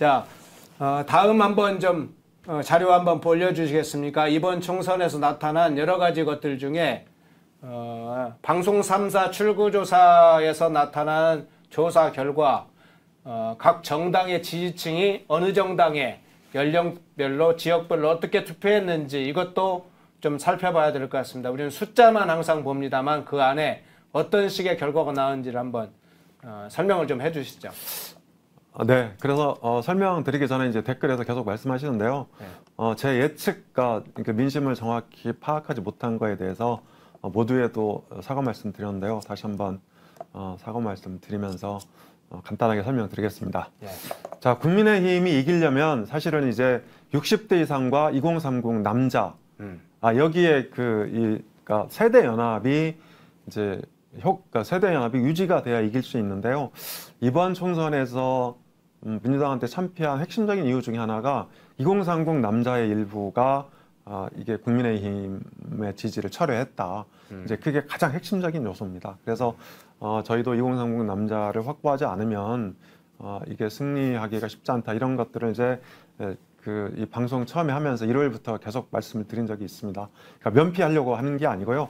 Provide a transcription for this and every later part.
자, 다음 한번 좀 자료 한번 올려주시겠습니까? 이번 총선에서 나타난 여러 가지 것들 중에 방송 3사 출구조사에서 나타난 조사 결과 각 정당의 지지층이 어느 정당에 연령별로 지역별로 어떻게 투표했는지 이것도 좀 살펴봐야 될 것 같습니다. 우리는 숫자만 항상 봅니다만 그 안에 어떤 식의 결과가 나왔는지를 한번 설명을 좀 해주시죠. 네, 그래서 설명드리기 전에 이제 댓글에서 계속 말씀하시는데요. 네. 제 예측과 그러니까 민심을 정확히 파악하지 못한 거에 대해서 모두에도 사과 말씀 드렸는데요. 다시 한번 사과 말씀 드리면서 간단하게 설명드리겠습니다. 네. 자, 국민의힘이 이기려면 사실은 이제 60대 이상과 2030 남자, 여기에 그러니까 세대 연합이 이제 그러니까 세대 연합이 유지가 돼야 이길 수 있는데요. 이번 총선에서 민주당한테 참패한 핵심적인 이유 중에 하나가 2030 남자의 일부가 이게 국민의힘의 지지를 철회했다. 이제 그게 가장 핵심적인 요소입니다. 그래서 저희도 2030 남자를 확보하지 않으면 이게 승리하기가 쉽지 않다. 이런 것들을 이제 이 방송 처음에 하면서 1월부터 계속 말씀을 드린 적이 있습니다. 그러니까 면피하려고 하는 게 아니고요.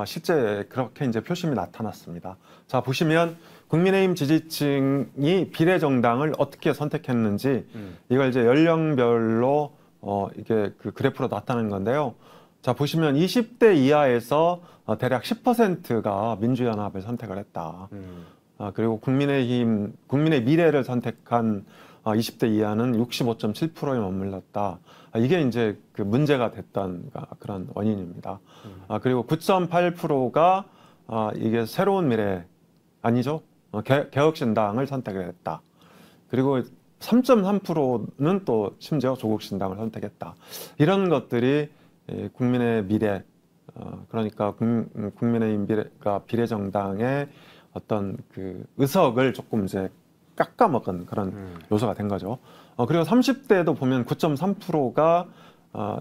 실제 그렇게 이제 표심이 나타났습니다. 자, 보시면 국민의힘 지지층이 비례정당을 어떻게 선택했는지 이걸 이제 연령별로 이게 그 그래프로 나타나는 건데요. 자, 보시면 20대 이하에서 대략 10%가 민주연합을 선택을 했다. 그리고 국민의 미래를 선택한 20대 이하는 65.7%에 머물렀다. 이게 이제 그 문제가 됐던 그런 원인입니다. 그리고 9.8%가 이게 새로운 미래 아니죠? 개혁신당을 선택을 했다. 그리고 3.3%는 또 심지어 조국신당을 선택했다. 이런 것들이 국민의 미래, 그러니까 국민의 미래가 비례정당의 어떤 그 의석을 조금 이제 깎아먹은 그런 요소가 된 거죠. 그리고 30대도 보면 9.3%가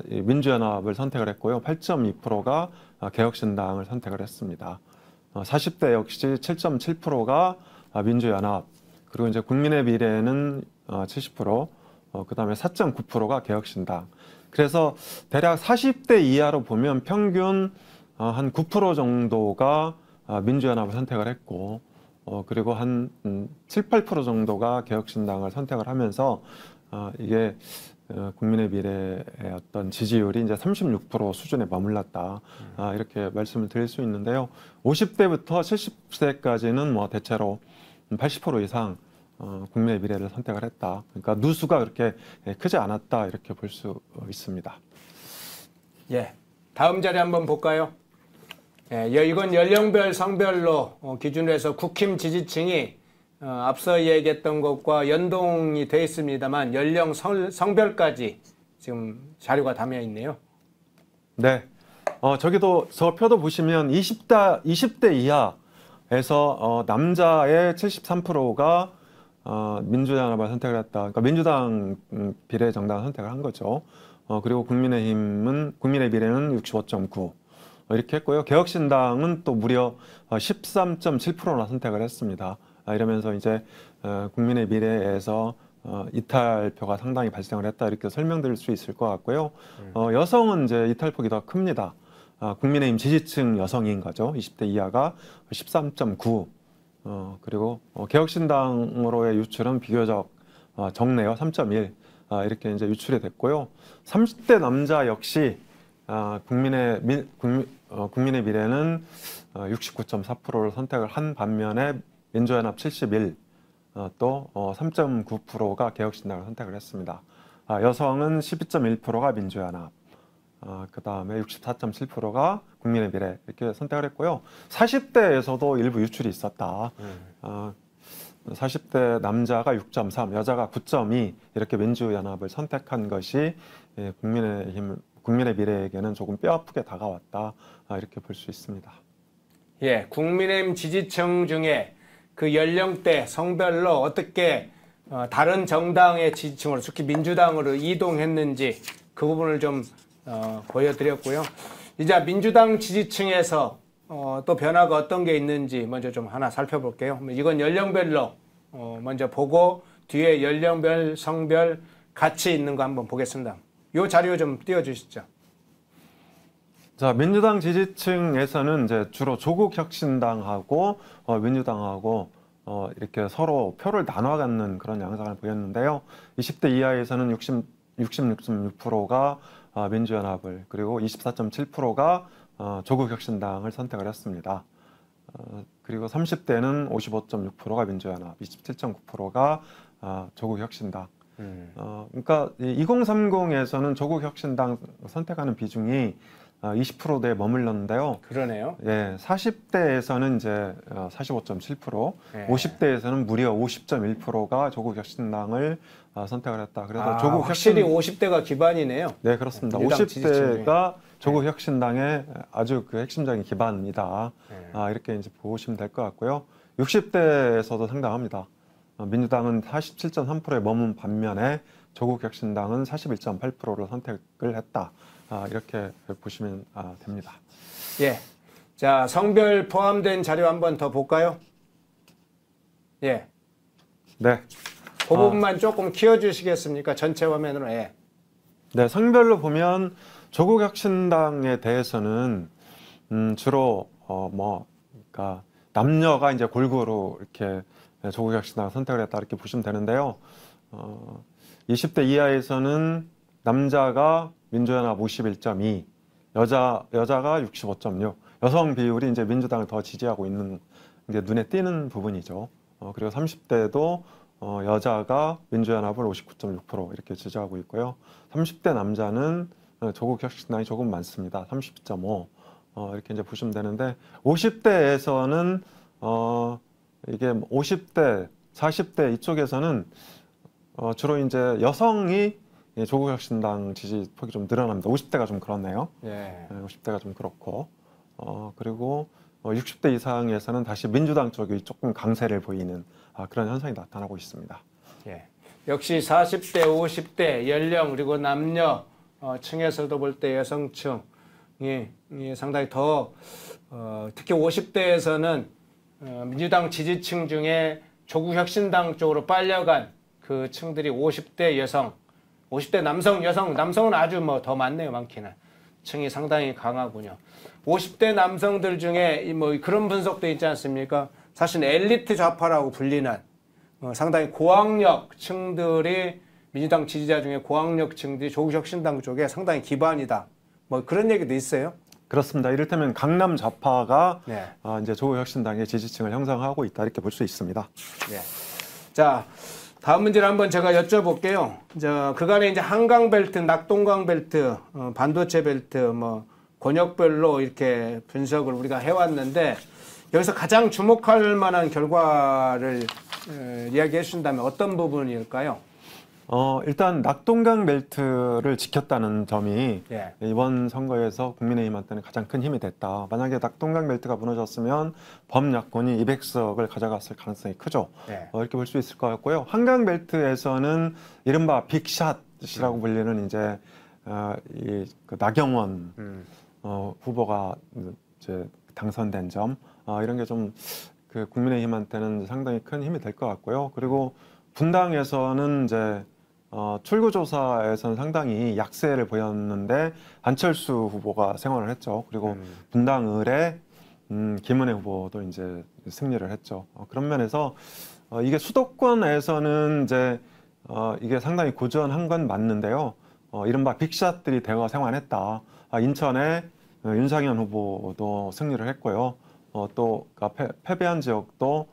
민주연합을 선택을 했고요. 8.2%가 개혁신당을 선택을 했습니다. 40대 역시 7.7%가 민주연합, 그리고 이제 국민의 미래는 70%, 그다음에 4.9%가 개혁신당. 그래서 대략 40대 이하로 보면 평균 한 9% 정도가 민주연합을 선택을 했고, 그리고 한 7, 8% 정도가 개혁신당을 선택을 하면서 이게 국민의 미래의 어떤 지지율이 이제 36% 수준에 머물렀다. 이렇게 말씀을 드릴 수 있는데요. 50대부터 70세까지는 뭐 대체로 80% 이상 국민의 미래를 선택을 했다. 그러니까 누수가 그렇게 크지 않았다. 이렇게 볼 수 있습니다. 예, 다음 자료 한번 볼까요? 예, 이건 연령별, 성별로 기준으로 해서 국힘 지지층이 앞서 얘기했던 것과 연동이 되어 있습니다만 연령, 성별까지 지금 자료가 담겨 있네요. 네, 저기도 저 표도 보시면 20대 이하에서 남자의 73%가 민주연합을 선택을 했다. 그러니까 민주당 비례정당 선택을 한 거죠. 그리고 국민의 미래는 65.9 이렇게 했고요. 개혁신당은 또 무려 13.7%나 선택을 했습니다. 이러면서 이제 국민의 미래에서 이탈표가 상당히 발생을 했다. 이렇게 설명드릴 수 있을 것 같고요. 여성은 이제 이탈폭이 더 큽니다. 국민의힘 지지층 여성인 거죠. 20대 이하가 13.9. 그리고 개혁신당으로의 유출은 비교적 적네요. 3.1. 이렇게 이제 유출이 됐고요. 30대 남자 역시 국민의 미래는 69.4%를 선택을 한 반면에 민주연합 71, 또 3.9%가 개혁신당을 선택을 했습니다. 여성은 12.1%가 민주연합, 그 다음에 64.7%가 국민의 미래 이렇게 선택을 했고요. 40대에서도 일부 유출이 있었다. 40대 남자가 6.3, 여자가 9.2 이렇게 민주연합을 선택한 것이 국민의 미래에게는 조금 뼈아프게 다가왔다. 이렇게 볼 수 있습니다. 예, 국민의힘 지지층 중에 그 연령대, 성별로 어떻게 다른 정당의 지지층으로, 특히 민주당으로 이동했는지 그 부분을 좀 보여드렸고요. 이제 민주당 지지층에서 또 변화가 어떤 게 있는지 먼저 좀 하나 살펴볼게요. 이건 연령별로 먼저 보고 뒤에 연령별, 성별 같이 있는 거 한번 보겠습니다. 이 자료 좀 띄워주시죠. 자, 민주당 지지층에서는 이제 주로 조국혁신당하고 민주당하고 이렇게 서로 표를 나눠 갖는 그런 양상을 보였는데요. 20대 이하에서는 66.6%가 민주연합을, 그리고 24.7%가 조국혁신당을 선택을 했습니다. 그리고 30대는 55.6%가 민주연합, 27.9%가 조국혁신당. 그러니까 2030에서는 조국혁신당 선택하는 비중이 20%대에 머물렀는데요. 그러네요. 예, 40대에서는 이제 45.7%, 네. 50대에서는 무려 50.1%가 조국혁신당을 선택을 했다. 그래서 확실히 50대가 기반이네요. 네, 그렇습니다. 민주당 50대가 조국혁신당의 아주 그 핵심적인 기반이다. 네. 이렇게 이제 보시면 될 것 같고요. 60대에서도 상당합니다. 민주당은 47.3%에 머문 반면에 조국혁신당은 41.8%를 선택을 했다. 이렇게 보시면 됩니다. 예. 자, 성별 포함된 자료 한번 더 볼까요? 예. 네. 그 부분만 조금 키워주시겠습니까? 전체 화면으로. 예. 네, 성별로 보면 조국혁신당에 대해서는 주로 그러니까 남녀가 이제 골고루 이렇게 조국혁신당을 선택을 했다 이렇게 보시면 되는데요. 20대 이하에서는 남자가 민주연합 51.2, 여자가 65.6, 여성 비율이 이제 민주당을 더 지지하고 있는 게 눈에 띄는 부분이죠. 그리고 30대도 여자가 민주연합을 59.6% 이렇게 지지하고 있고요. 30대 남자는 조국혁신당이 조금 많습니다. 30.5 이렇게 이제 보시면 되는데 50대에서는 이게 50대, 40대 이쪽에서는 주로 이제 여성이 조국혁신당 지지폭이 좀 늘어납니다. 50대가 좀 그렇네요. 예. 50대가 좀 그렇고 그리고 60대 이상에서는 다시 민주당 쪽이 조금 강세를 보이는 그런 현상이 나타나고 있습니다. 예. 역시 40대, 50대 연령 그리고 남녀 층에서도 볼 때 여성층이 상당히 더 특히 50대에서는 민주당 지지층 중에 조국혁신당 쪽으로 빨려간 그 층들이 50대 여성, 50대 남성, 여성, 남성은 아주 뭐 더 많네요, 많기는. 층이 상당히 강하군요. 50대 남성들 중에 뭐 그런 분석도 있지 않습니까? 사실 엘리트 좌파라고 불리는 상당히 고학력 층들이 민주당 지지자 중에 고학력 층들이 조국혁신당 쪽에 상당히 기반이다. 뭐 그런 얘기도 있어요. 그렇습니다. 이를테면 강남 좌파가 네. 이제 조국혁신당의 지지층을 형성하고 있다 이렇게 볼 수 있습니다. 네. 자, 다음 문제를 한번 제가 여쭤볼게요. 그간에 이제 한강 벨트, 낙동강 벨트, 반도체 벨트, 뭐 권역별로 이렇게 분석을 우리가 해왔는데 여기서 가장 주목할 만한 결과를 이야기해 주신다면 어떤 부분일까요? 일단 낙동강 벨트를 지켰다는 점이 예. 이번 선거에서 국민의힘한테는 가장 큰 힘이 됐다. 만약에 낙동강 벨트가 무너졌으면 범야권이 200석을 가져갔을 가능성이 크죠. 예. 이렇게 볼 수 있을 것 같고요. 한강 벨트에서는 이른바 빅샷이라고 불리는 이제 그 나경원 후보가 이제 당선된 점 이런 게 좀 그 국민의힘한테는 상당히 큰 힘이 될 것 같고요. 그리고 분당에서는 이제 출구조사에서는 상당히 약세를 보였는데 안철수 후보가 생활을 했죠. 그리고 분당을에 김은혜 후보도 이제 승리를 했죠. 그런 면에서 이게 수도권에서는 이제 이게 상당히 고전한 건 맞는데요. 이른바 빅샷들이 대거 생활했다. 인천에 윤상현 후보도 승리를 했고요. 또 패배한 지역도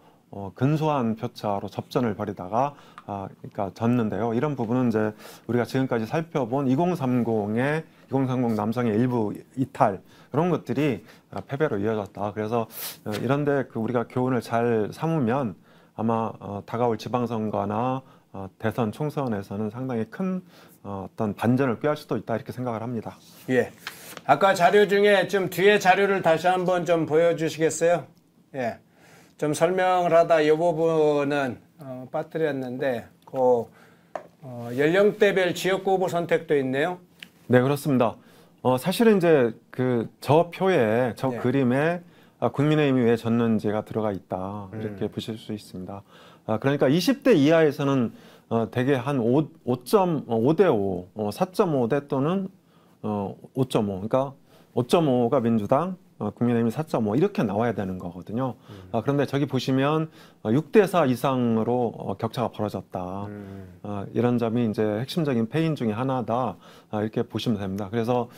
근소한 표차로 접전을 벌이다가 그러니까 졌는데요. 이런 부분은 이제 우리가 지금까지 살펴본 2030 남성의 일부 이탈 이런 것들이 패배로 이어졌다. 그래서 이런데 우리가 교훈을 잘 삼으면 아마 다가올 지방선거나 대선 총선에서는 상당히 큰 어떤 반전을 꾀할 수도 있다 이렇게 생각을 합니다. 예. 아까 자료 중에 좀 뒤에 자료를 다시 한번 좀 보여주시겠어요? 예. 좀 설명을 하다 이 부분은 빠뜨렸는데 연령대별 지역구 후보 선택도 있네요. 네, 그렇습니다. 사실은 이제 저 표에 그림에 국민의힘이 왜 졌는지가 들어가 있다 이렇게 보실 수 있습니다. 그러니까 20대 이하에서는 대개 한 5.5대 5, 4.5대 또는 5.5. 그러니까 5.5가 민주당, 국민의힘이 4.5 이렇게 나와야 되는 거거든요. 그런데 저기 보시면 6대 4 이상으로 격차가 벌어졌다. 이런 점이 이제 핵심적인 패인 중에 하나다. 이렇게 보시면 됩니다. 그래서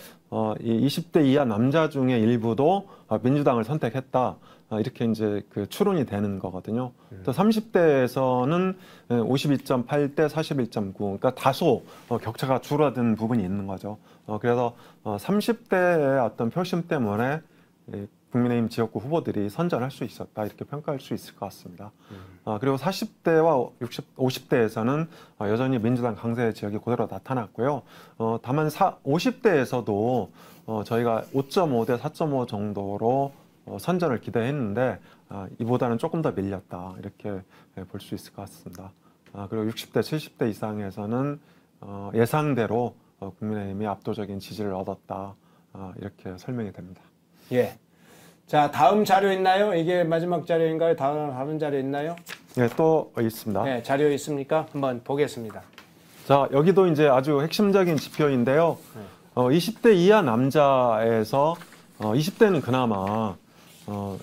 이 20대 이하 남자 중에 일부도 민주당을 선택했다. 이렇게 이제 그 추론이 되는 거거든요. 또 30대에서는 52.8대 41.9. 그러니까 다소 격차가 줄어든 부분이 있는 거죠. 그래서 30대의 어떤 표심 때문에 국민의힘 지역구 후보들이 선전할 수 있었다 이렇게 평가할 수 있을 것 같습니다. 그리고 40대와 50대에서는 여전히 민주당 강세 지역이 그대로 나타났고요. 다만 50대에서도 저희가 5.5대 4.5 정도로 선전을 기대했는데 이보다는 조금 더 밀렸다 이렇게 볼 수 있을 것 같습니다. 그리고 60대 70대 이상에서는 예상대로 국민의힘이 압도적인 지지를 얻었다 이렇게 설명이 됩니다. 예. 자, 다음 자료 있나요? 이게 마지막 자료인가요? 다른 자료 있나요? 네, 또 있습니다. 네, 자료 있습니까? 한번 보겠습니다. 자, 여기도 이제 아주 핵심적인 지표인데요. 20대 이하 남자에서 20대는 그나마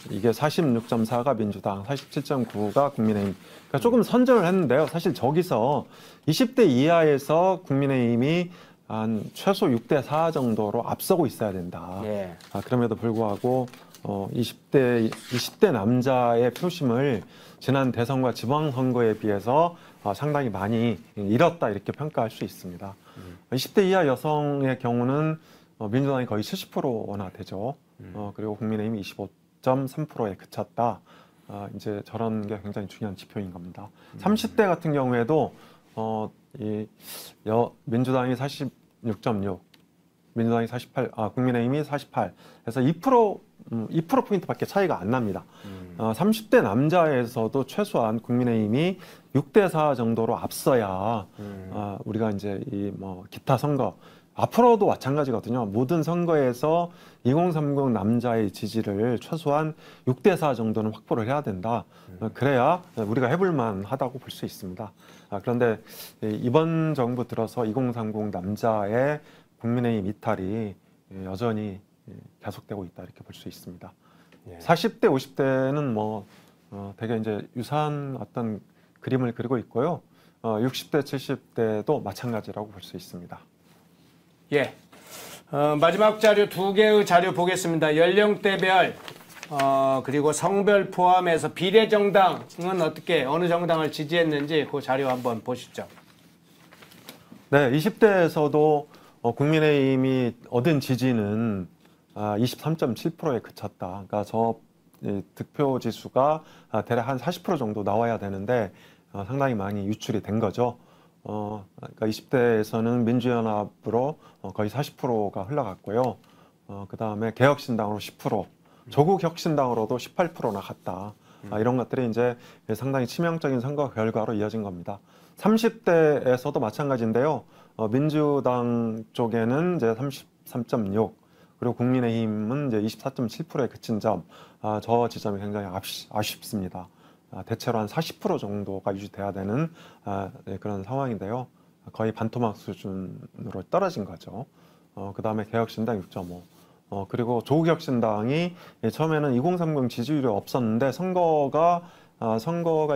이게 46.4가 민주당, 47.9가 국민의힘. 그러니까 조금 선전을 했는데요. 사실 저기서 20대 이하에서 국민의힘이 한 최소 6대 4 정도로 앞서고 있어야 된다. 예. 그럼에도 불구하고 20대 남자의 표심을 지난 대선과 지방선거에 비해서 상당히 많이 잃었다 이렇게 평가할 수 있습니다. 20대 이하 여성의 경우는 민주당이 거의 70%나 되죠. 그리고 국민의힘이 25.3%에 그쳤다. 이제 저런 게 굉장히 중요한 지표인 겁니다. 30대 같은 경우에도 민주당이 46.6, 민주당이 48, 국민의힘이 48. 그래서 2%포인트밖에 차이가 안 납니다. 30대 남자에서도 최소한 국민의힘이 6대 4 정도로 앞서야 우리가 이제 이 뭐 기타 선거 앞으로도 마찬가지거든요. 모든 선거에서 2030 남자의 지지를 최소한 6대 4 정도는 확보를 해야 된다. 그래야 우리가 해볼만 하다고 볼 수 있습니다. 그런데 이번 정부 들어서 2030 남자의 국민의힘 이탈이 여전히 계속되고 있다 이렇게 볼 수 있습니다. 예. 40대, 50대는 뭐 되게 이제 유사한 어떤 그림을 그리고 있고요. 60대, 70대도 마찬가지라고 볼 수 있습니다. 예. 마지막 자료 두 개의 자료 보겠습니다. 연령대별 그리고 성별 포함해서 비례정당은 어떻게 어느 정당을 지지했는지 그 자료 한번 보시죠. 네, 20대에서도 국민의힘이 얻은 지지는 23.7%에 그쳤다. 그러니까 득표 지수가 대략 한 40% 정도 나와야 되는데 상당히 많이 유출이 된 거죠. 그러니까 20대에서는 민주연합으로 거의 40%가 흘러갔고요. 그 다음에 개혁신당으로 10%, 조국혁신당으로도 18%나 갔다. 이런 것들이 이제 상당히 치명적인 선거 결과로 이어진 겁니다. 30대에서도 마찬가지인데요. 민주당 쪽에는 이제 33.6, 그리고 국민의힘은 이제 24.7%에 그친 점, 저 지점이 굉장히 아쉽습니다. 대체로 한 40% 정도가 유지돼야 되는 그런 상황인데요. 거의 반토막 수준으로 떨어진 거죠. 그 다음에 개혁신당 6.5. 그리고 조국혁신당이 처음에는 2030 지지율이 없었는데 선거가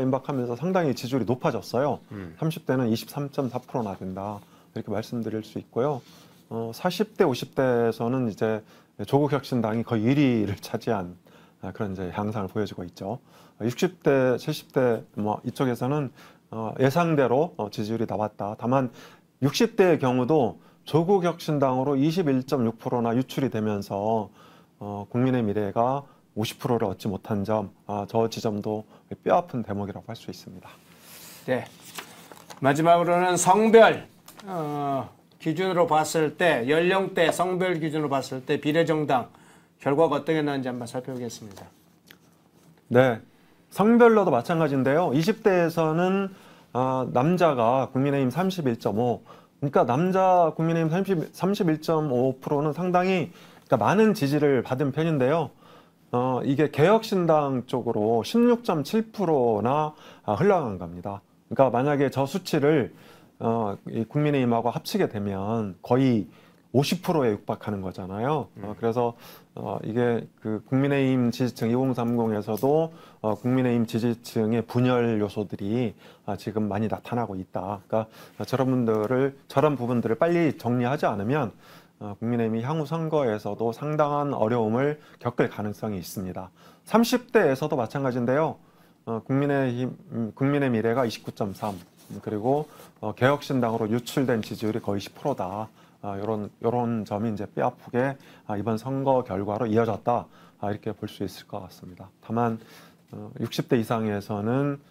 임박하면서 상당히 지지율이 높아졌어요. 30대는 23.4%나 된다. 이렇게 말씀드릴 수 있고요. 40대, 50대에서는 이제 조국혁신당이 거의 1위를 차지한 그런 이제 양상을 보여주고 있죠. 60대, 70대 뭐 이쪽에서는 예상대로 지지율이 나왔다. 다만 60대의 경우도 조국혁신당으로 21.6%나 유출이 되면서 국민의 미래가 50%를 얻지 못한 점, 저 지점도 뼈아픈 대목이라고 할 수 있습니다. 네. 마지막으로는 성별 기준으로 봤을 때, 연령대 성별 기준으로 봤을 때 비례정당 결과가 어떻게 나왔는지 한번 살펴보겠습니다. 네. 성별로도 마찬가지인데요. 20대에서는 남자가 국민의힘 31.5, 그러니까 남자 국민의힘 31.5%는 상당히 그러니까 많은 지지를 받은 편인데요. 이게 개혁신당 쪽으로 16.7%나 흘러간 겁니다. 그러니까 만약에 저 수치를 이 국민의힘하고 합치게 되면 거의 50%에 육박하는 거잖아요. 그래서 이게 그 국민의힘 지지층 2030에서도 국민의힘 지지층의 분열 요소들이 지금 많이 나타나고 있다. 그러니까 저런 부분들을 빨리 정리하지 않으면 국민의힘이 향후 선거에서도 상당한 어려움을 겪을 가능성이 있습니다. 30대에서도 마찬가지인데요. 국민의 미래가 29.3, 그리고 개혁신당으로 유출된 지지율이 거의 10%다. 이런 점이 이제 뼈아프게 이번 선거 결과로 이어졌다. 이렇게 볼 수 있을 것 같습니다. 다만 60대 이상에서는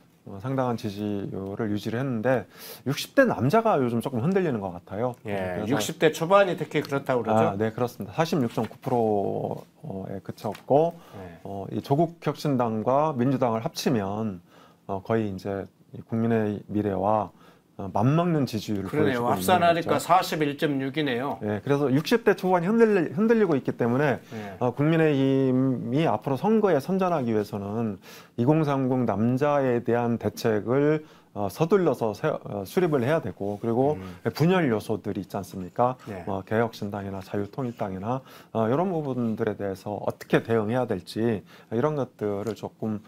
상당한 지지율을 유지를 했는데 60대 남자가 요즘 조금 흔들리는 것 같아요. 예, 60대 초반이 특히 그렇다고 그러죠? 네, 그렇습니다. 46.9%에 그쳤고 이 조국 혁신당과 민주당을 합치면 거의 이제 국민의 미래와 맞먹는 지지율을 그러네요. 보여주고 합산하니까 있는 거죠. 41.6이네요. 네, 그래서 60대 초반이 흔들리고 있기 때문에 국민의힘이 앞으로 선거에 선전하기 위해서는 2030 남자에 대한 대책을 서둘러서 수립을 해야 되고, 그리고 분열 요소들이 있지 않습니까? 네. 개혁신당이나 자유통일당이나 이런 부분들에 대해서 어떻게 대응해야 될지 이런 것들을 조금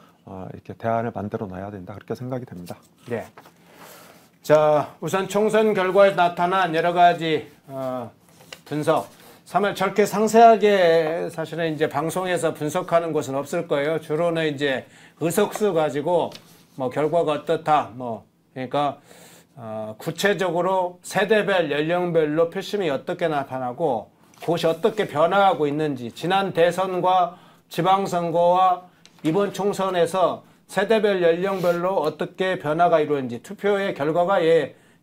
이렇게 대안을 만들어 놔야 된다, 그렇게 생각이 됩니다. 네. 자, 우선 총선 결과에 나타난 여러 가지 분석. 정말 저렇게 상세하게 사실은 이제 방송에서 분석하는 곳은 없을 거예요. 주로는 이제 의석수 가지고 뭐 결과가 어떻다, 뭐 그러니까 구체적으로 세대별 연령별로 표심이 어떻게 나타나고 그것이 어떻게 변화하고 있는지, 지난 대선과 지방선거와 이번 총선에서 세대별 연령별로 어떻게 변화가 이루어진지, 투표의 결과가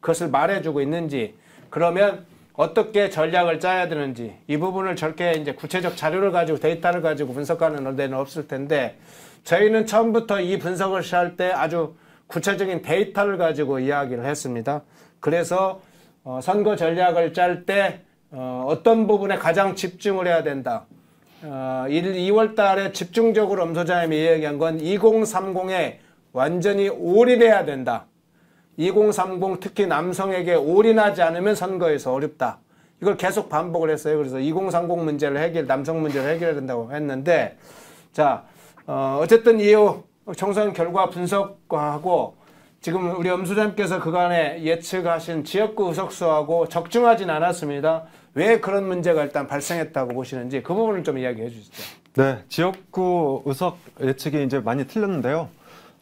그것을 말해주고 있는지, 그러면 어떻게 전략을 짜야 되는지, 이 부분을 저렇게 이제 구체적 자료를 가지고 데이터를 가지고 분석하는 데는 없을 텐데, 저희는 처음부터 이 분석을 시작할 때 아주 구체적인 데이터를 가지고 이야기를 했습니다. 그래서 선거 전략을 짤 때 어떤 부분에 가장 집중을 해야 된다. 2월 달에 집중적으로 엄 소장님이 이야기한 건 2030에 완전히 올인해야 된다. 2030 특히 남성에게 올인하지 않으면 선거에서 어렵다. 이걸 계속 반복을 했어요. 그래서 2030 문제를 남성 문제를 해결해야 된다고 했는데, 자, 어쨌든 이 총선 결과 분석하고 지금 우리 엄 소장님께서 그간에 예측하신 지역구 의석수하고 적중하진 않았습니다. 왜 그런 문제가 일단 발생했다고 보시는지 그 부분을 좀 이야기해 주시죠. 네, 지역구 의석 예측이 이제 많이 틀렸는데요.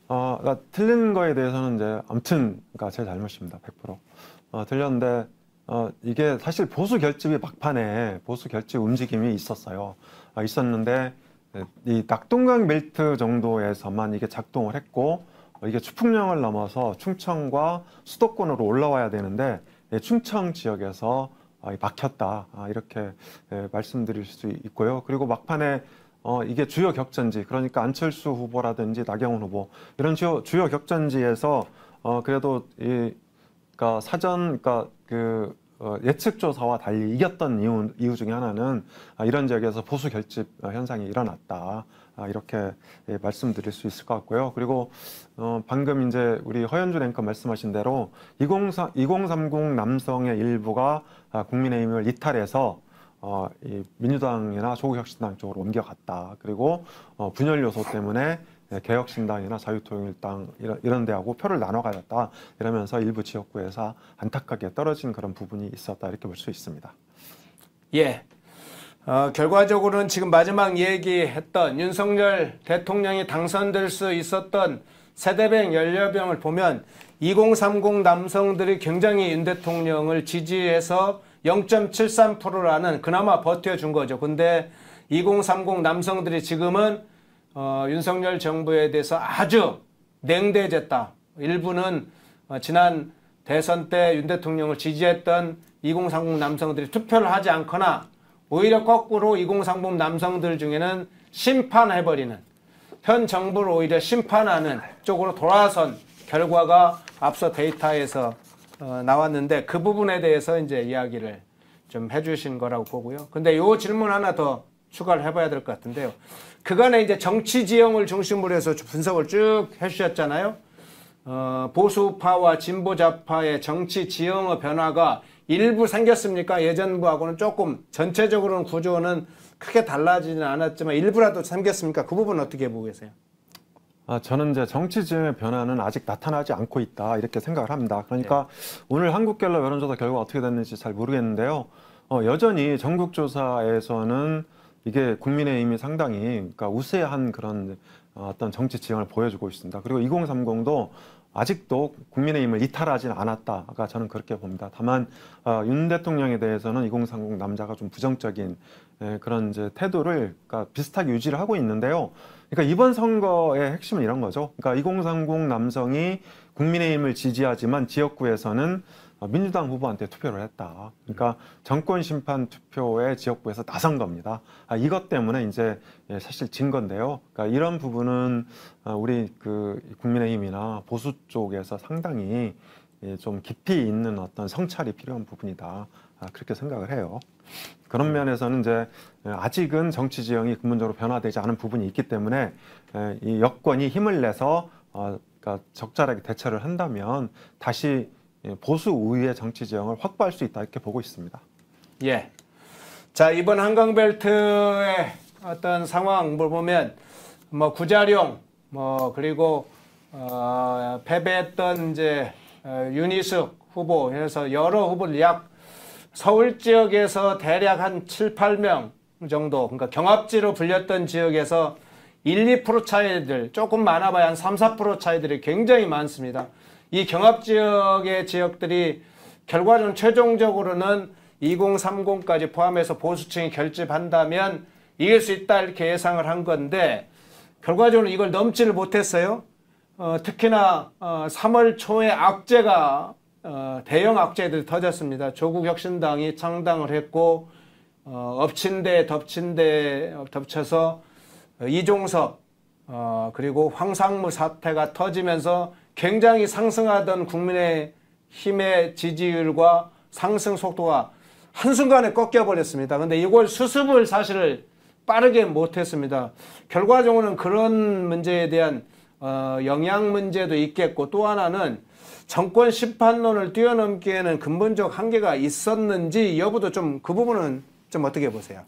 그러니까 틀린 거에 대해서는 이제 아무튼 그러니까 제 잘못입니다. 100%. 틀렸는데 이게 사실 보수 결집이 막판에 보수 결집 움직임이 있었어요. 있었는데 이 낙동강 벨트 정도에서만 이게 작동을 했고, 이게 추풍령을 넘어서 충청과 수도권으로 올라와야 되는데 충청 지역에서 막혔다, 이렇게 말씀드릴 수 있고요. 그리고 막판에 이게 주요 격전지, 그러니까 안철수 후보라든지 나경원 후보 이런 주요 격전지에서 그래도 그러니까 그러니까 예측 조사와 달리 이겼던 이유 중에 하나는 이런 지역에서 보수 결집 현상이 일어났다, 이렇게 말씀드릴 수 있을 것 같고요. 그리고 방금 이제 우리 허현준 앵커 말씀하신 대로 2030 남성의 일부가 국민의힘을 이탈해서 이 민주당이나 조국혁신당 쪽으로 옮겨갔다. 그리고 분열 요소 때문에 개혁신당이나 자유통일당 이런 데하고 표를 나눠 가졌다, 이러면서 일부 지역구에서 안타깝게 떨어진 그런 부분이 있었다, 이렇게 볼 수 있습니다. 예. 결과적으로는 지금 마지막 얘기했던 윤석열 대통령이 당선될 수 있었던 세대별 연령병을 보면 2030 남성들이 굉장히 윤 대통령을 지지해서 0.73%라는 그나마 버텨준 거죠. 근데 2030 남성들이 지금은 윤석열 정부에 대해서 아주 냉대해졌다. 일부는 지난 대선 때 윤 대통령을 지지했던 2030 남성들이 투표를 하지 않거나 오히려 거꾸로 2030 남성들 중에는 심판해버리는, 현 정부를 오히려 심판하는 쪽으로 돌아선 결과가 앞서 데이터에서 나왔는데, 그 부분에 대해서 이제 이야기를 좀 해주신 거라고 보고요. 근데 요 질문 하나 더 추가를 해봐야 될 것 같은데요. 그간에 이제 정치 지형을 중심으로 해서 분석을 쭉 해주셨잖아요. 보수파와 진보좌파의 정치 지형의 변화가 일부 생겼습니까? 예전하고는 조금 전체적으로는 구조는 크게 달라지지는 않았지만 일부라도 생겼습니까? 그 부분은 어떻게 보고 계세요? 저는 이제 정치 지형의 변화는 아직 나타나지 않고 있다 이렇게 생각을 합니다. 그러니까 오늘 한국갤럽 여론조사 결과가 어떻게 됐는지 잘 모르겠는데요. 여전히 전국조사에서는 이게 국민의힘이 상당히 그러니까 우세한 그런 어떤 정치 지형을 보여주고 있습니다. 그리고 2030도 아직도 국민의힘을 이탈하지는 않았다가 저는 그렇게 봅니다. 다만 윤 대통령에 대해서는 2030 남자가 좀 부정적인 그런 이제 태도를 그러니까 비슷하게 유지를 하고 있는데요. 그러니까 이번 선거의 핵심은 이런 거죠. 그러니까 2030 남성이 국민의힘을 지지하지만 지역구에서는 민주당 후보한테 투표를 했다. 그러니까 정권 심판 투표에 지역구에서 나선 겁니다. 이것 때문에 이제 사실 진 건데요. 그러니까 이런 부분은 우리 그 국민의힘이나 보수 쪽에서 상당히 좀 깊이 있는 어떤 성찰이 필요한 부분이다. 그렇게 생각을 해요. 그런 면에서는 이제 아직은 정치 지형이 근본적으로 변화되지 않은 부분이 있기 때문에 이 여권이 힘을 내서 그러니까 적절하게 대처를 한다면 다시 보수 우위의 정치 지형을 확보할 수 있다 이렇게 보고 있습니다. 예. 자, 이번 한강벨트의 어떤 상황을 보면 뭐 구자룡 그리고 패배했던 이제 윤희숙 후보 해서 여러 후보들 약 서울 지역에서 대략 한 7, 8명 정도 그러니까 경합지로 불렸던 지역에서 1, 2% 차이들 조금 많아봐야 한 3, 4% 차이들이 굉장히 많습니다. 이 경합 지역의 지역들이 결과적으로 최종적으로는 2030까지 포함해서 보수층이 결집한다면 이길 수 있다 이렇게 예상을 한 건데 결과적으로 이걸 넘지를 못했어요. 특히나 3월 초에 악재가 대형 악재들이 터졌습니다. 조국혁신당이 창당을 했고 엎친 데 덮친 데 덮쳐서 이종석 그리고 황상무 사태가 터지면서 굉장히 상승하던 국민의힘의 지지율과 상승 속도가 한순간에 꺾여버렸습니다. 근데 이걸 수습을 사실 빠르게 못했습니다. 결과적으로는 그런 문제에 대한 영향 문제도 있겠고 또 하나는 정권 심판론을 뛰어넘기에는 근본적 한계가 있었는지 여부도 좀 그 부분은 좀 어떻게 보세요?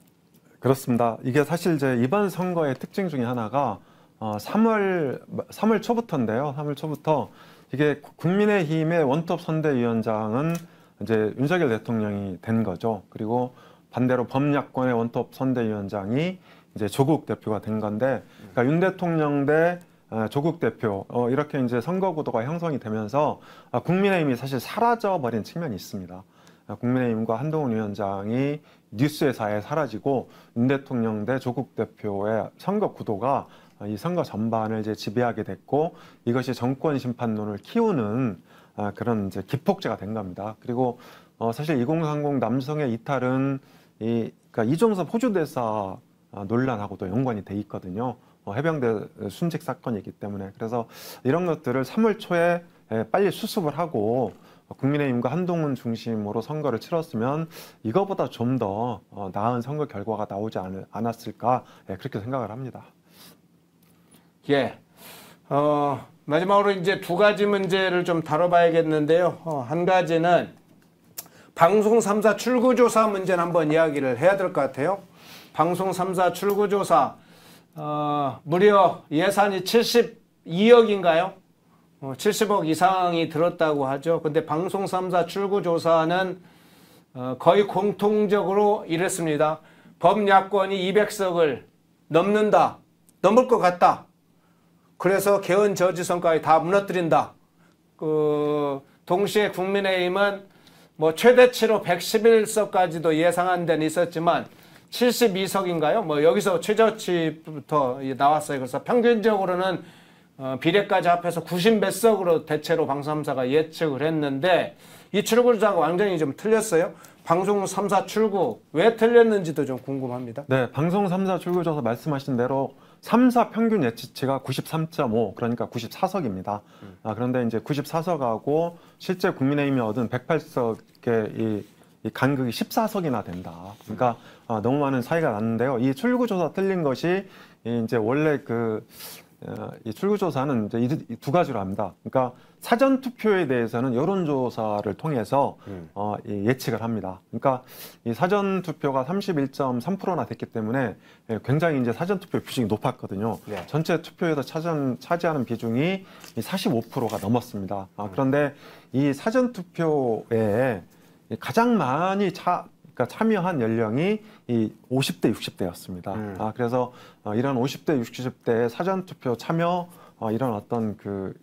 그렇습니다. 이게 사실 이제 이번 선거의 특징 중에 하나가 3월 초부터인데요. 3월 초부터 이게 국민의힘의 원톱 선대위원장은 이제 윤석열 대통령이 된 거죠. 그리고 반대로 범야권의 원톱 선대위원장이 이제 조국 대표가 된 건데, 그러니까 윤 대통령 대 조국 대표 이렇게 이제 선거 구도가 형성이 되면서 국민의힘이 사실 사라져 버린 측면이 있습니다. 국민의힘과 한동훈 위원장이 뉴스에서 아예 사라지고 윤 대통령 대 조국 대표의 선거 구도가 이 선거 전반을 이제 지배하게 됐고 이것이 정권 심판론을 키우는 그런 이제 기폭제가 된 겁니다. 그리고 사실 2030 남성의 이탈은 그러니까 이종섭 호주대사 논란하고도 연관이 돼 있거든요. 해병대 순직 사건이기 때문에 그래서 이런 것들을 3월 초에 빨리 수습을 하고 국민의힘과 한동훈 중심으로 선거를 치렀으면 이거보다 좀 더 나은 선거 결과가 나오지 않았을까 그렇게 생각을 합니다. 예. 마지막으로 이제 두 가지 문제를 좀 다뤄봐야겠는데요. 한 가지는 방송 3사 출구조사 문제는 한번 이야기를 해야 될 것 같아요. 방송 3사 출구조사 무려 예산이 72억인가요? 70억 이상이 들었다고 하죠. 근데 방송 3사 출구조사는 거의 공통적으로 이랬습니다. 범야권이 200석을 넘는다. 넘을 것 같다. 그래서 개헌 저지선까지 다 무너뜨린다. 동시에 국민의힘은 뭐 최대치로 111석까지도 예상한 데는 있었지만 72석인가요? 뭐 여기서 최저치부터 나왔어요. 그래서 평균적으로는 비례까지 합해서 90몇 석으로 대체로 방송 3사가 예측을 했는데 이 출구조사가 완전히 좀 틀렸어요. 방송 3사 출구 왜 틀렸는지도 좀 궁금합니다. 네, 방송 3사 출구조사 말씀하신 대로 3사 평균 예측치가 93.5 그러니까 94석입니다. 그런데 이제 94석하고 실제 국민의힘이 얻은 108석의 이 간극이 14석이나 된다. 그러니까 너무 많은 차이가 났는데요. 이 출구조사 틀린 것이 이제 원래 이 출구조사는 이제 이 두 가지로 합니다. 그러니까 사전 투표에 대해서는 여론조사를 통해서 이 예측을 합니다. 그러니까 이 사전 투표가 31.3%나 됐기 때문에 굉장히 이제 사전 투표 비중이 높았거든요. 네. 전체 투표에서 차지하는 비중이 45%가 넘었습니다. 그런데 이 사전 투표에 가장 많이 그러니까 참여한 연령이 이 50대, 60대였습니다. 그래서 이런 50대, 60대의 사전투표 참여 이런 어떤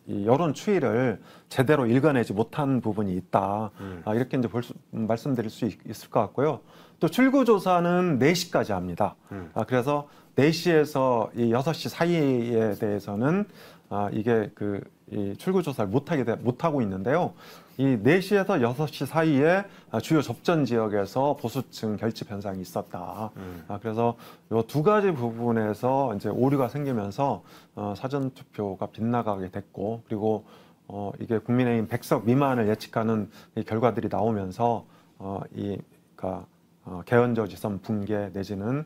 이 여론 추이를 제대로 읽어내지 못한 부분이 있다. 이렇게 이제 말씀드릴 수 있을 것 같고요. 또 출구조사는 4시까지 합니다. 그래서 4시에서 이 6시 사이에 대해서는 이게 이 출구조사를 못하고 있는데요. 이 4시에서 6시 사이에 주요 접전 지역에서 보수층 결집 현상이 있었다. 그래서 이 두 가지 부분에서 이제 오류가 생기면서 사전 투표가 빗나가게 됐고, 그리고 이게 국민의힘 100석 미만을 예측하는 이 결과들이 나오면서 개헌저지선 붕괴 내지는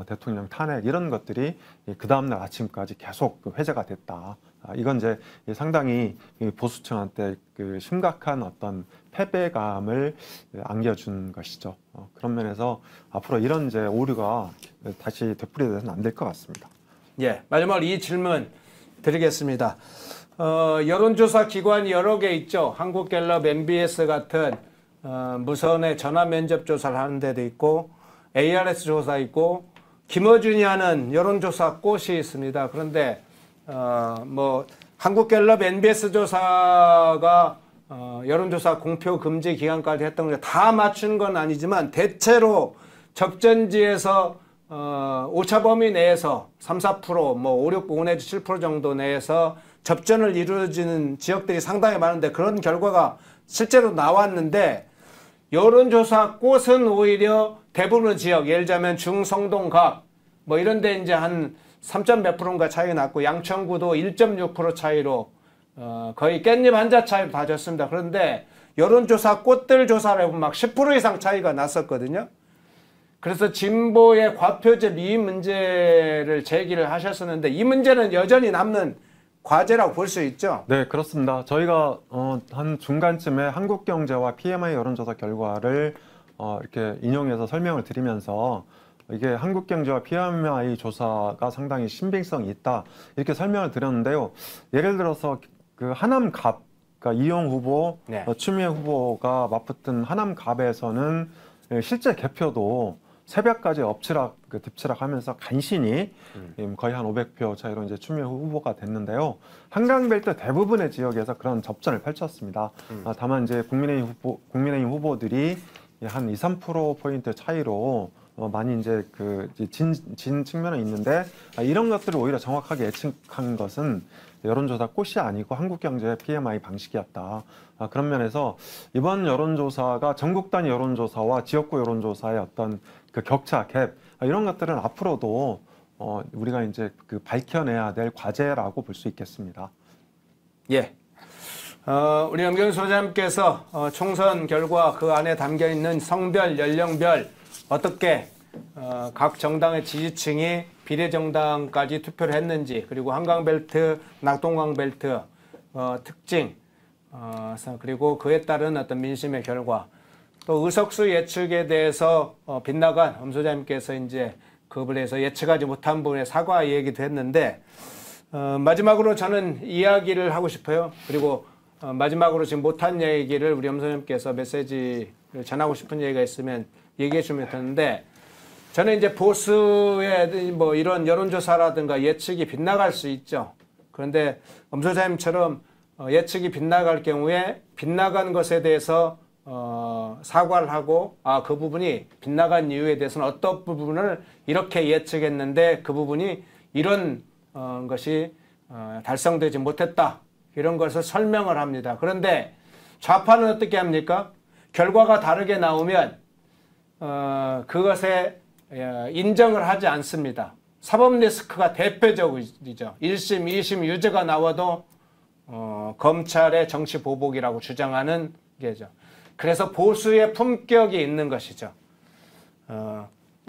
대통령 탄핵 이런 것들이 그 다음날 아침까지 계속 회자가 됐다. 이건 이제 상당히 보수층한테 심각한 어떤 패배감을 안겨준 것이죠. 그런 면에서 앞으로 이런 이제 오류가 다시 되풀이돼서는 안 될 것 같습니다. 예, 마지막으로 이 질문 드리겠습니다. 여론조사 기관이 여러 개 있죠. 한국갤럽, MBS 같은 무선의 전화 면접 조사를 하는 데도 있고, ARS 조사 있고, 김어준이 하는 여론조사 꽃이 있습니다. 그런데 한국갤럽, MBS 조사가 여론조사 공표 금지 기간까지 했던 게 다 맞춘 건 아니지만 대체로 접전지에서 오차 범위 내에서 3, 4%, 5, 6, 5 내지 7% 정도 내에서 접전을 이루어지는 지역들이 상당히 많은데 그런 결과가 실제로 나왔는데 여론조사 꽃은 오히려 대부분 지역, 예를 들자면 중성동갑 이런 데 이제 한 3점 몇 프로인가 차이가 났고 양천구도 1.6% 차이로 거의 깻잎 한자 차이로 다 졌습니다. 그런데 여론조사 꽃들 조사를 해보면 막 10% 이상 차이가 났었거든요. 그래서 진보의 과표제 미 문제를 제기를 하셨었는데 이 문제는 여전히 남는 과제라고 볼 수 있죠. 네, 그렇습니다. 저희가 한 중간쯤에 한국경제와 PMI 여론조사 결과를 이렇게 인용해서 설명을 드리면서 이게 한국경제와 PMI 조사가 상당히 신빙성이 있다 이렇게 설명을 드렸는데요. 예를 들어서 하남갑, 그러니까 이용 후보, 네. 추미애 후보가 맞붙은 하남갑에서는 실제 개표도 새벽까지 엎치락뒤치락하면서 간신히 거의 한 500표 차이로 이제 추미애 후보가 됐는데요. 한강벨트 대부분의 지역에서 그런 접전을 펼쳤습니다. 다만 이제 국민의힘 후보들이 한 2, 3%포인트 차이로 많이 이제 진 측면은 있는데 이런 것들을 오히려 정확하게 예측한 것은 여론조사 꽃이 아니고 한국경제 PMI 방식이었다. 그런 면에서 이번 여론조사가 전국 단위 여론조사와 지역구 여론조사의 어떤 격차, 갭 이런 것들은 앞으로도 우리가 이제 밝혀내야 될 과제라고 볼 수 있겠습니다. 예. 우리 염경 소장님께서 총선 결과 그 안에 담겨 있는 성별, 연령별 어떻게 각 정당의 지지층이 비례정당까지 투표를 했는지, 그리고 한강벨트, 낙동강벨트 특징, 그리고 그에 따른 어떤 민심의 결과, 또 의석수 예측에 대해서 빗나간 엄 소장님께서 이제 그 부분에서 예측하지 못한 부분에 사과 얘기도 했는데, 마지막으로 저는 이야기를 하고 싶어요. 그리고 마지막으로 지금 못한 얘기를 우리 엄 소장님께서 메시지를 전하고 싶은 얘기가 있으면 얘기해 주면 되는데, 저는 이제 보수의 이런 여론조사라든가 예측이 빗나갈 수 있죠. 그런데 엄 소장님처럼 예측이 빗나갈 경우에 빗나간 것에 대해서 사과를 하고 그 부분이 빗나간 이유에 대해서는 어떤 부분을 이렇게 예측했는데 그 부분이 이런 것이 달성되지 못했다. 이런 것을 설명을 합니다. 그런데 좌파는 어떻게 합니까? 결과가 다르게 나오면 그것에 인정을 하지 않습니다. 사법 리스크가 대표적이죠. 1심, 2심 유죄가 나와도 검찰의 정치 보복이라고 주장하는 게죠. 그래서 보수의 품격이 있는 것이죠.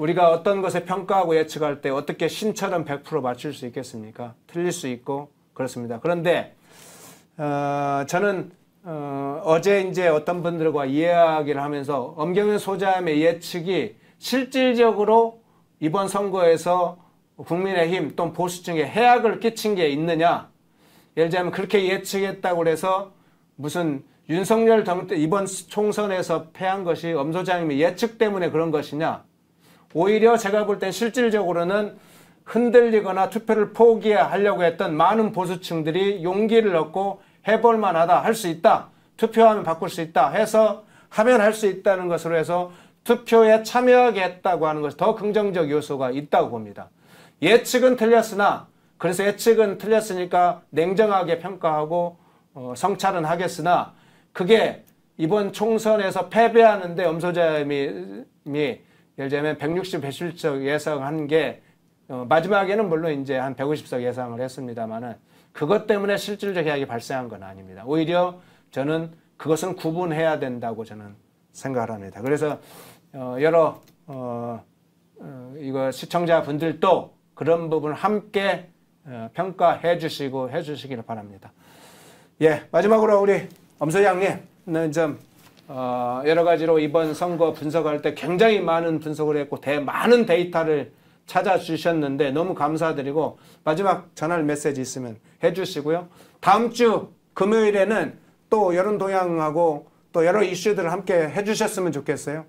우리가 어떤 것에 평가하고 예측할 때 어떻게 신처럼 100% 맞출 수 있겠습니까? 틀릴 수 있고 그렇습니다. 그런데 저는 어제 이제 어떤 분들과 이야기를 하면서 엄경윤 소장의 예측이 실질적으로 이번 선거에서 국민의힘 또는 보수층에 해악을 끼친 게 있느냐? 예를 들자면 그렇게 예측했다고 해서 무슨 윤석열 이번 총선에서 패한 것이 엄 소장님의 예측 때문에 그런 것이냐? 오히려 제가 볼 땐 실질적으로는 흔들리거나 투표를 포기하려고 했던 많은 보수층들이 용기를 얻고 해볼 만하다, 할 수 있다, 투표하면 바꿀 수 있다 해서 하면 할 수 있다는 것으로 해서 투표에 참여하게 했다고 하는 것이 더 긍정적 요소가 있다고 봅니다. 예측은 틀렸으나, 그래서 예측은 틀렸으니까 냉정하게 평가하고 성찰은 하겠으나 그게 이번 총선에서 패배하는데 엄 소장님이 예를 들면 160, 170석 예상한 게 마지막에는 물론 이제 한 150석 예상을 했습니다만은 그것 때문에 실질적 해악이 발생한 건 아닙니다. 오히려 저는 그것은 구분해야 된다고 저는 생각을 합니다. 그래서 여러 이거 시청자분들도 그런 부분을 함께 평가해 주시고 해 주시기를 바랍니다. 예, 마지막으로 우리 엄 소장님은 좀 여러 가지로 이번 선거 분석할 때 굉장히 많은 분석을 했고 많은 데이터를 찾아주셨는데 너무 감사드리고 마지막 전할 메시지 있으면 해주시고요. 다음 주 금요일에는 또 여론 동향하고 또 여러 이슈들을 함께 해주셨으면 좋겠어요.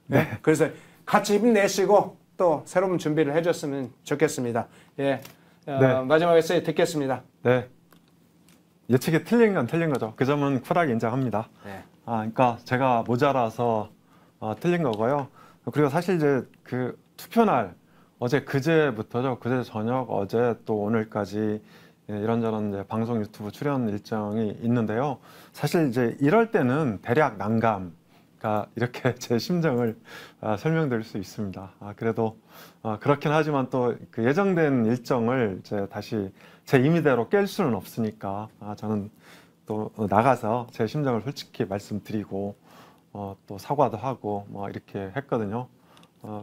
네. 그래서 같이 힘내시고 또 새로운 준비를 해줬으면 좋겠습니다. 예, 네. 마지막 메시지 듣겠습니다. 네. 예측이 틀린 건 틀린 거죠. 그 점은 쿨하게 인정합니다. 네. 그러니까 제가 모자라서 틀린 거고요. 그리고 사실 이제 그 투표날 그제부터죠. 그제 저녁 어제 또 오늘까지 이런저런 이제 방송 유튜브 출연 일정이 있는데요. 사실 이제 이럴 때는 대략 난감가 이렇게 제 심정을 설명드릴 수 있습니다. 그래도 그렇긴 하지만 또 그 예정된 일정을 이제 다시 제 임의대로 깰 수는 없으니까 저는 또 나가서 제 심정을 솔직히 말씀드리고 또 사과도 하고 뭐 이렇게 했거든요.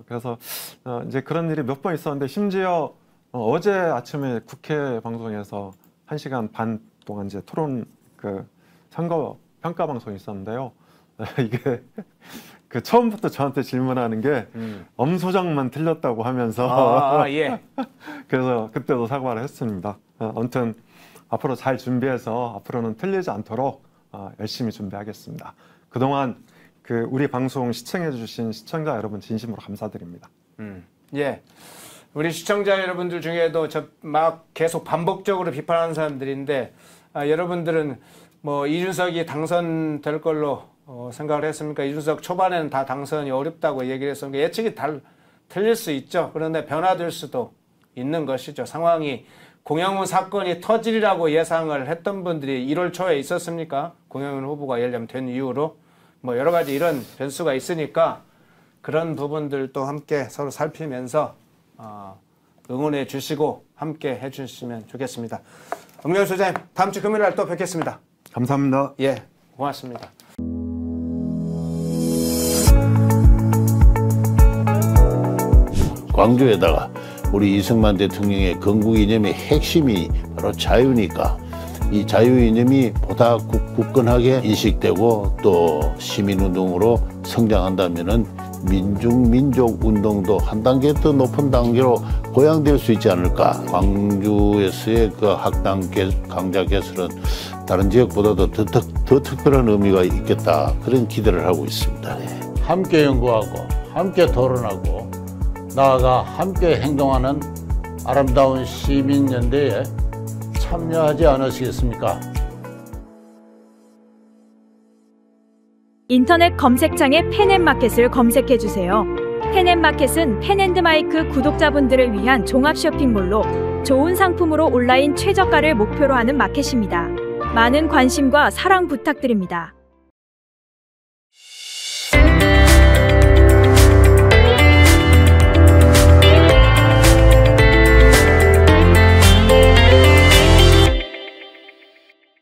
그래서 이제 그런 일이 몇 번 있었는데 심지어 어제 아침에 국회 방송에서 1시간 반 동안 이제 토론 그 선거 평가 방송이 있었는데요. 이게 그 처음부터 저한테 질문하는 게 엄 소장만 틀렸다고 하면서 예. 그래서 그때도 사과를 했습니다. 아무튼 앞으로 잘 준비해서 앞으로는 틀리지 않도록 열심히 준비하겠습니다. 그동안 그 우리 방송 시청해주신 시청자 여러분 진심으로 감사드립니다. 예. 우리 시청자 여러분들 중에도 막 계속 반복적으로 비판하는 사람들인데 여러분들은 뭐 이준석이 당선될 걸로 생각을 했습니까? 이준석 초반에는 다 당선이 어렵다고 얘기를 했으니까 예측이 틀릴 수 있죠. 그런데 변화될 수도 있는 것이죠. 상황이 공영훈 사건이 터지리라고 예상을 했던 분들이 1월 초에 있었습니까? 공영훈 후보가 예를 들면 된 이후로 뭐 여러 가지 이런 변수가 있으니까 그런 부분들도 함께 서로 살피면서 응원해 주시고 함께 해 주시면 좋겠습니다. 엄경윤 소장님, 다음 주 금요일 날 또 뵙겠습니다. 감사합니다. 예, 고맙습니다. 광주에다가 우리 이승만 대통령의 건국 이념의 핵심이 바로 자유니까 이 자유 이념이 보다 굳건하게 인식되고 또 시민운동으로 성장한다면은 민족 운동도 한 단계 더 높은 단계로 고양될 수 있지 않을까. 광주에서의 그 학당 강좌 개설은 다른 지역보다도 더 특별한 의미가 있겠다, 그런 기대를 하고 있습니다. 함께 연구하고 함께 토론하고 나아가 함께 행동하는 아름다운 시민연대에 참여하지 않으시겠습니까? 인터넷 검색창에 펜앤마켓을 검색해주세요. 펜앤마켓은 펜앤드마이크 구독자분들을 위한 종합 쇼핑몰로 좋은 상품으로 온라인 최저가를 목표로 하는 마켓입니다. 많은 관심과 사랑 부탁드립니다.